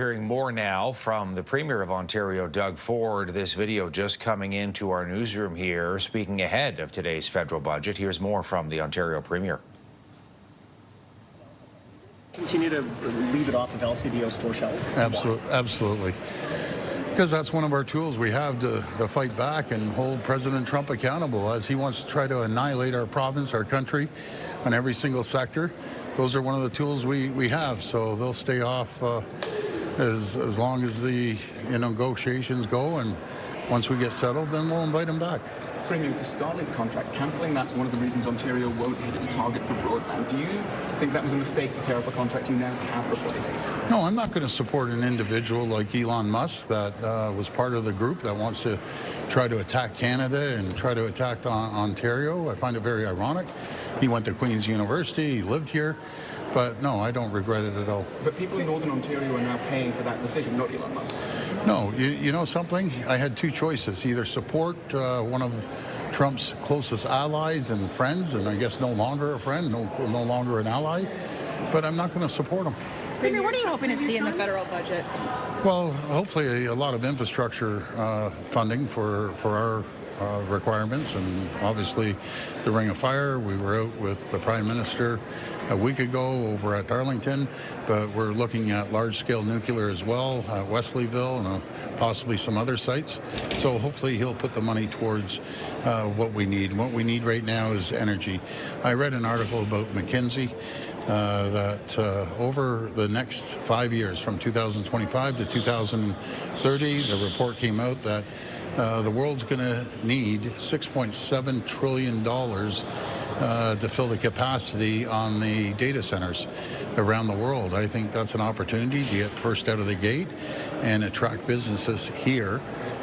hearing more now from the Premier of Ontario, Doug Ford. This video just coming into our newsroom here, speaking ahead of today's federal budget. Here's more from the Ontario Premier. Continue to leave it off of LCBO store shelves? Absolutely. Because that's one of our tools we have to fight back and hold President Trump accountable as he wants to try to annihilate our province, our country, on every single sector. Those are one of the tools we have, so they'll stay off as long as the negotiations go, and once we get settled, then we'll invite them back. Premier, the Starlink contract, cancelling that's one of the reasons Ontario won't hit its target for broadband. Do you think that was a mistake to tear up a contract you now can't replace? No, I'm not going to support an individual like Elon Musk that was part of the group that wants to try to attack Canada and try to attack Ontario. I find it very ironic. He went to Queen's University, he lived here, but no, I don't regret it at all. But people in Northern Ontario are now paying for that decision, not Elon Musk. No, you know something? I had two choices. Either support one of Trump's closest allies and friends, and I guess no longer a friend, no longer an ally, but I'm not going to support him. Premier, what are you hoping to see in the federal budget? Well, hopefully a lot of infrastructure funding for our requirements, and obviously the Ring of Fire. We were out with the Prime Minister a week ago over at Darlington, but we're looking at large-scale nuclear as well at Wesleyville and possibly some other sites. So hopefully he'll put the money towards what we need. What we need right now is energy. I read an article about McKinsey that over the next 5 years, from 2025 to 2030, the report came out that the world's going to need $6.7 trillion to fill the capacity on the data centers around the world. I think that's an opportunity to get first out of the gate and attract businesses here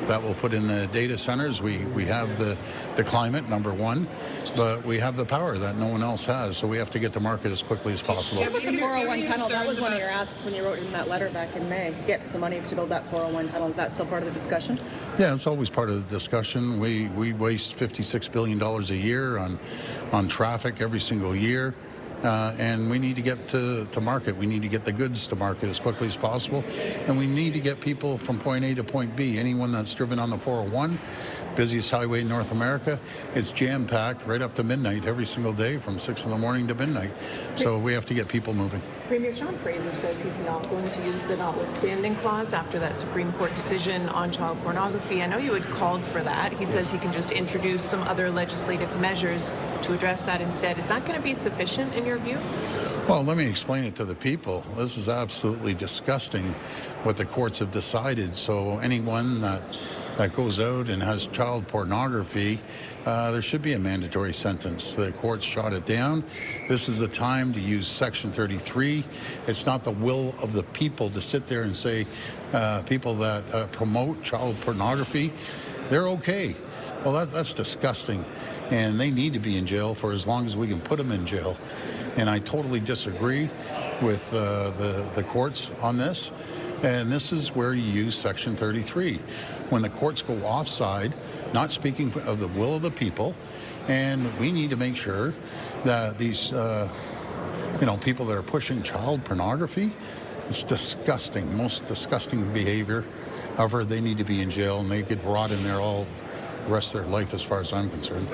that will put in the data centers. We have the climate, number one, but we have the power that no one else has, so we have to get to market as quickly as possible. What about the 401 tunnel? That was one of your asks when you wrote in that letter back in May, to get some money to build that 401 tunnel. Is that still part of the discussion? Yeah, it's always part of the discussion. We waste $56 billion a year on traffic every single year. And we need to get to market. We need to get the goods to market as quickly as possible. And we need to get people from point A to point B. Anyone that's driven on the 401, busiest highway in North America, it's jam-packed right up to midnight every single day from 6 in the morning to midnight. So we have to get people moving. Premier Sean Fraser says he's not going to use the notwithstanding clause after that Supreme Court decision on child pornography. I know you had called for that. He says he can just introduce some other legislative measures to address that instead. Is that going to be sufficient in your view? Well, let me explain it to the people. This is absolutely disgusting what the courts have decided. So anyone that goes out and has child pornography, there should be a mandatory sentence. The courts shot it down. This is the time to use Section 33. It's not the will of the people to sit there and say people that promote child pornography, they're okay. Well, that's disgusting. And they need to be in jail for as long as we can put them in jail. And I totally disagree with the courts on this. And this is where you use Section 33. When the courts go offside, not speaking of the will of the people, and we need to make sure that these, people that are pushing child pornography, it's disgusting, most disgusting behavior. However, they need to be in jail, and they get rot in there all the rest of their life as far as I'm concerned.